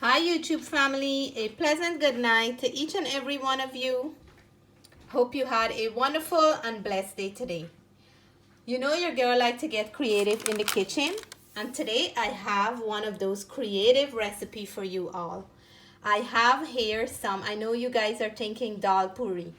Hi YouTube family, a pleasant good night to each and every one of you. Hope you had a wonderful and blessed day today. You know your girl like to get creative in the kitchen, and today I have one of those creative recipes for you all. I have here some, I know you guys are thinking dal puri,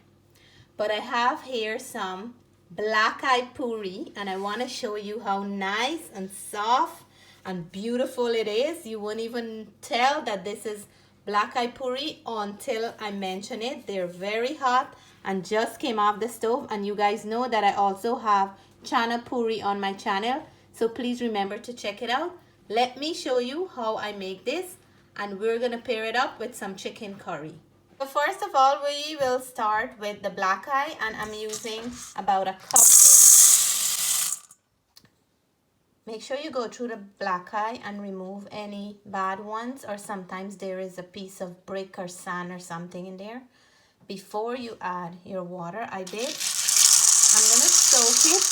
but I have here some black eyed puri, and I want to show you how nice and soft and beautiful it is. You won't even tell that this is black eyed puri until I mention it. They're very hot and just came off the stove, and you guys know that I also have chana puri on my channel, so please remember to check it out. Let me show you how I make this, and we're gonna pair it up with some chicken curry. So first of all, we will start with the black eye, and I'm using about a cup here. Make sure you go through the black eye and remove any bad ones, or sometimes there is a piece of brick or sand or something in there before you add your water. I did. I'm gonna soak it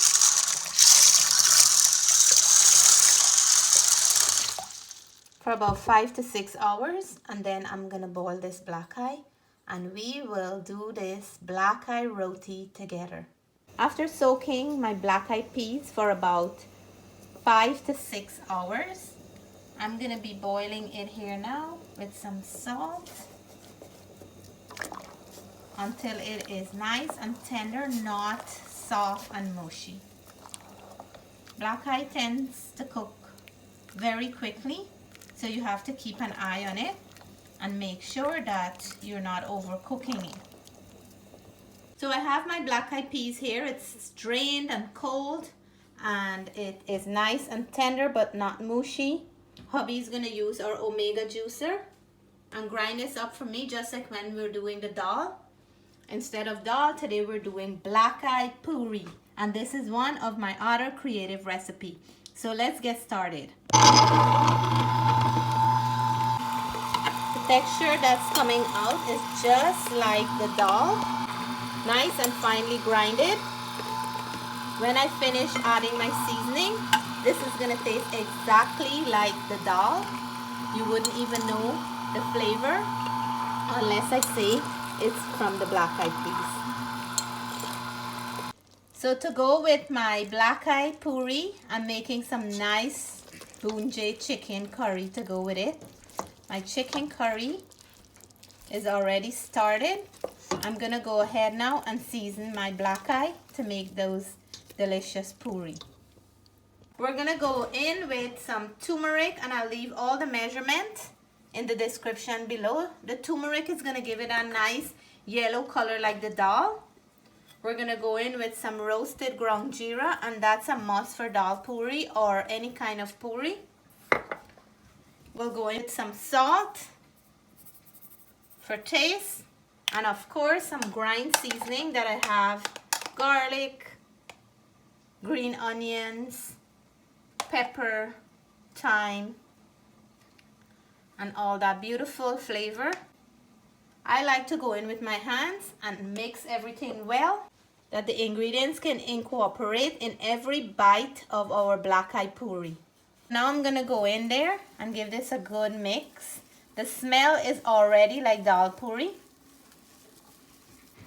for about 5 to 6 hours, and then I'm gonna boil this black eye, and we will do this black eye roti together. After soaking my black eyed peas for about 5 to 6 hours, I'm gonna be boiling it here now with some salt until it is nice and tender, not soft and mushy. Black eye tends to cook very quickly, so you have to keep an eye on it and make sure that you're not overcooking it. So I have my black eyed peas here. It's drained and cold, and it is nice and tender but not mushy. Hubby's gonna use our omega juicer and grind this up for me, just like when we're doing the dal. Instead of dal, today we're doing black eyed puri, and this is one of my other creative recipe. So let's get started. The texture that's coming out is just like the dal, nice and finely grinded. When I finish adding my seasoning, this is gonna taste exactly like the dal. You wouldn't even know the flavor unless I say it's from the black eyed peas. So to go with my black eyed puri, I'm making some nice bunjay chicken curry to go with it. My chicken curry is already started. I'm gonna go ahead now and season my black eye to make those delicious puri. We're gonna go in with some turmeric, and I'll leave all the measurement in the description below. The turmeric is gonna give it a nice yellow color like the dal. We're gonna go in with some roasted ground geera, and that's a must for dal puri or any kind of puri. We'll go in with some salt for taste, and of course some grind seasoning that I have: garlic, green onions, pepper, thyme, and all that beautiful flavor. I like to go in with my hands and mix everything well, that the ingredients can incorporate in every bite of our black eyed puri. Now I'm gonna go in there and give this a good mix. The smell is already like dal puri.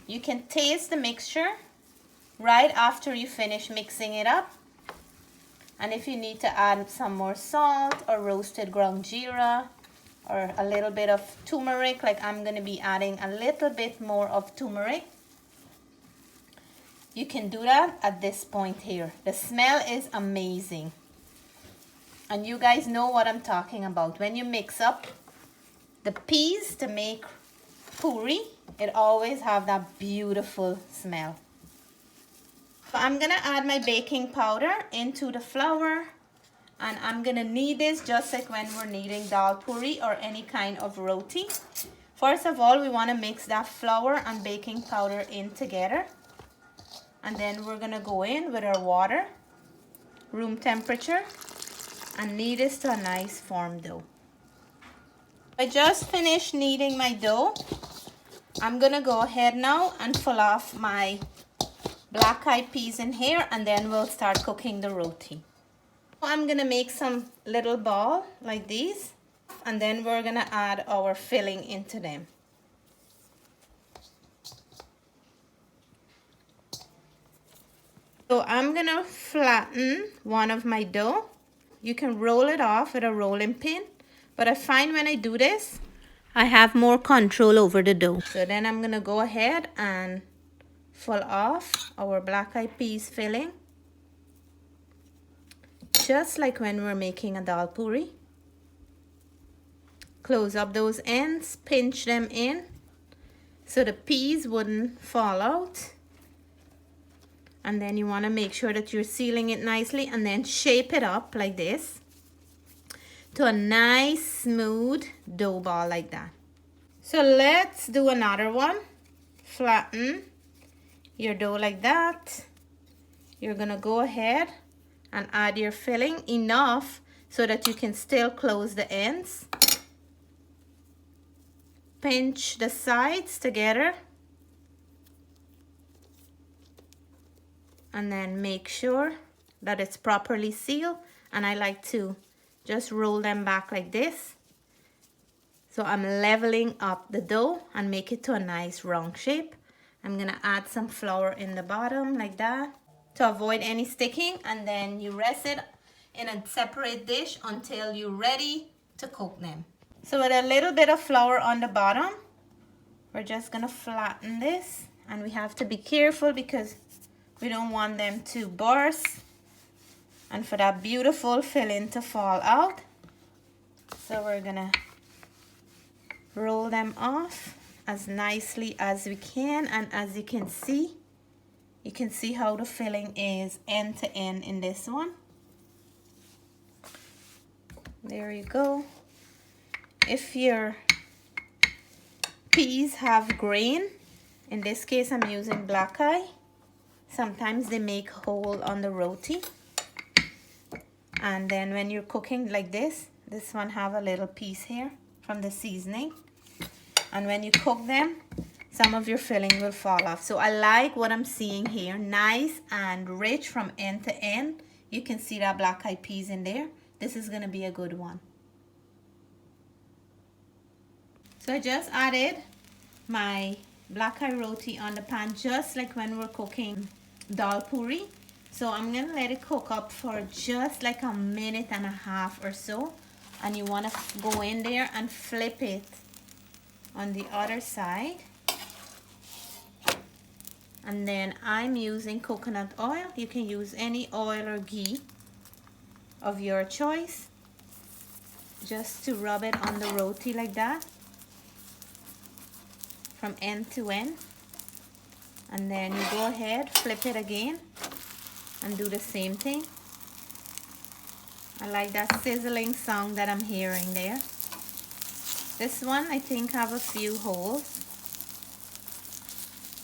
You can taste the mixture right after you finish mixing it up. And if you need to add some more salt or roasted ground jeera or a little bit of turmeric, like I'm gonna be adding a little bit more of turmeric, you can do that at this point here. The smell is amazing, and you guys know what I'm talking about. When you mix up the peas to make puri, it always have that beautiful smell. So I'm gonna add my baking powder into the flour, and I'm gonna knead this just like when we're kneading dal puri or any kind of roti. First of all, we wanna mix that flour and baking powder in together, and then we're gonna go in with our water, room temperature, and knead this to a nice firm dough. I just finished kneading my dough. I'm gonna go ahead now and pull off my black eyed peas in here, and then we'll start cooking the roti. I'm gonna make some little ball like these. and then we're gonna add our filling into them. So I'm gonna flatten one of my dough. You can roll it off with a rolling pin, but I find when I do this, I have more control over the dough. So then I'm gonna go ahead and fill off our black eyed peas filling, just like when we're making a dal puri. Close up those ends, pinch them in so the peas wouldn't fall out. And then you want to make sure that you're sealing it nicely, and then shape it up like this to a nice smooth dough ball like that. So let's do another one. Flatten your dough like that. You're gonna go ahead and add your filling enough so that you can still close the ends. Pinch the sides together. And then make sure that it's properly sealed. And I like to just roll them back like this. So I'm leveling up the dough and make it to a nice round shape. I'm gonna add some flour in the bottom like that to avoid any sticking. And then you rest it in a separate dish until you're ready to cook them. So with a little bit of flour on the bottom, we're just gonna flatten this. And we have to be careful because we don't want them to burst and for that beautiful filling to fall out. So we're gonna roll them off as nicely as we can. And as you can see how the filling is end to end in this one. There you go. If your peas have grain, in this case I'm using black eye. Sometimes they make hole on the roti, and then when you're cooking like this one have a little piece here from the seasoning, and when you cook them, some of your filling will fall off. So I like what I'm seeing here, nice and rich from end to end. You can see that black eyed peas in there. This is gonna be a good one. So I just added my black eye roti on the pan, just like when we're cooking dal puri. So I'm gonna let it cook up for just like a minute and a half or so, and you want to go in there and flip it on the other side. And then I'm using coconut oil. You can use any oil or ghee of your choice, just to rub it on the roti like that from end to end. And then you go ahead, flip it again and do the same thing. I like that sizzling sound that I'm hearing there. This one I think have a few holes,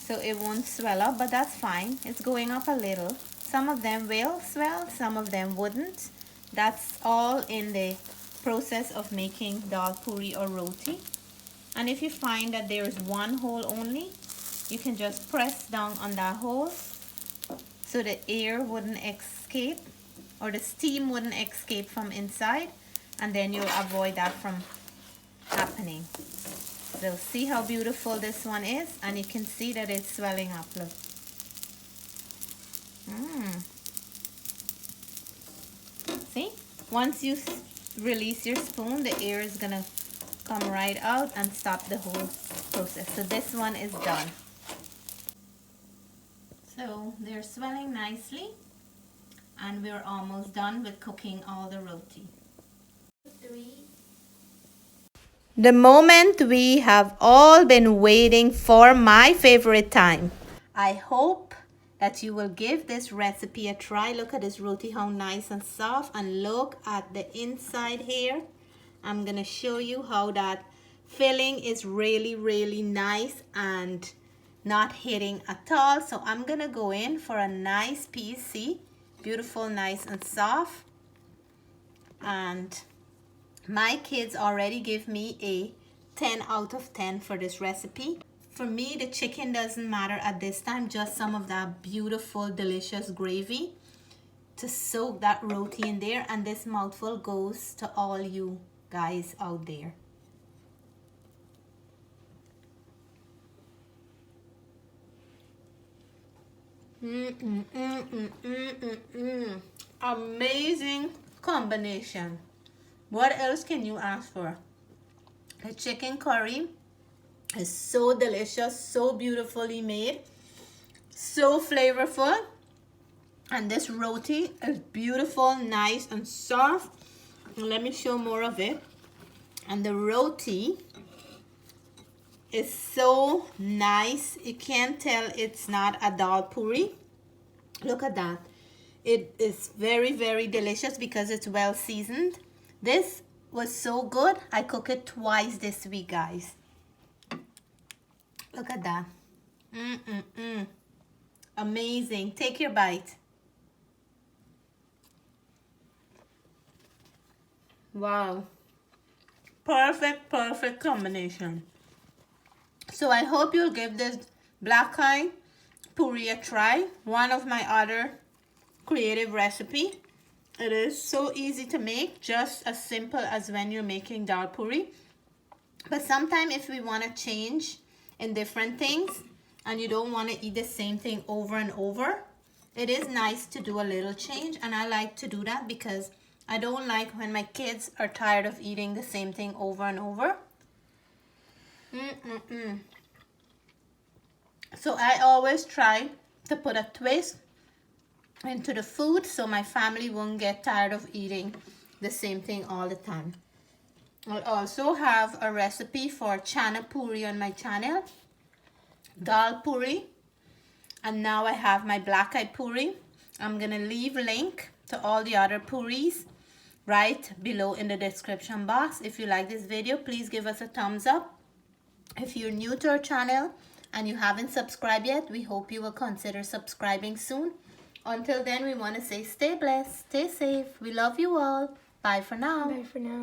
so it won't swell up, but that's fine. It's going up a little. Some of them will swell, some of them wouldn't. That's all in the process of making dal puri or roti. And if you find that there is one hole only, you can just press down on that hole so the air wouldn't escape or the steam wouldn't escape from inside, and then you'll avoid that from happening. So see how beautiful this one is, and you can see that it's swelling up. Look. See? Once you release your spoon, the air is gonna come right out and stop the whole process. So this one is done. So they're swelling nicely, and we're almost done with cooking all the roti. The moment we have all been waiting for, my favorite time. I hope that you will give this recipe a try. Look at this roti, how nice and soft, and look at the inside here. I'm gonna show you how that filling is really nice and not hitting at all. So I'm gonna go in for a nice piece. See, beautiful, nice and soft. And my kids already give me a 10 out of 10 for this recipe. For me, the chicken doesn't matter at this time, just some of that beautiful, delicious gravy to soak that roti in there, and this mouthful goes to all you guys out there. Amazing combination. What else can you ask for? The chicken curry is so delicious, so beautifully made, so flavorful. And this roti is beautiful, nice and soft. And let me show more of it. And the roti is so nice. You can't tell it's not a dal puri. Look at that. It is very, very delicious because it's well seasoned. This was so good. I cook it twice this week, guys. Look at that. Amazing. Take your bite. Wow. Perfect, perfect combination. So I hope you'll give this black eyed puri a try. One of my other creative recipe. It is so easy to make, just as simple as when you're making dal puri. But sometimes if we want to change in different things and you don't want to eat the same thing over and over, it is nice to do a little change. And I like to do that because I don't like when my kids are tired of eating the same thing over and over. So I always try to put a twist into the food so my family won't get tired of eating the same thing all the time. I'll also have a recipe for chana puri on my channel, dal puri, and now I have my black eyed puri. I'm gonna leave a link to all the other puris right below in the description box. If you like this video, please give us a thumbs up. If you're new to our channel and you haven't subscribed yet, we hope you will consider subscribing soon. Until then, we want to say stay blessed, stay safe. We love you all. Bye for now. Bye for now.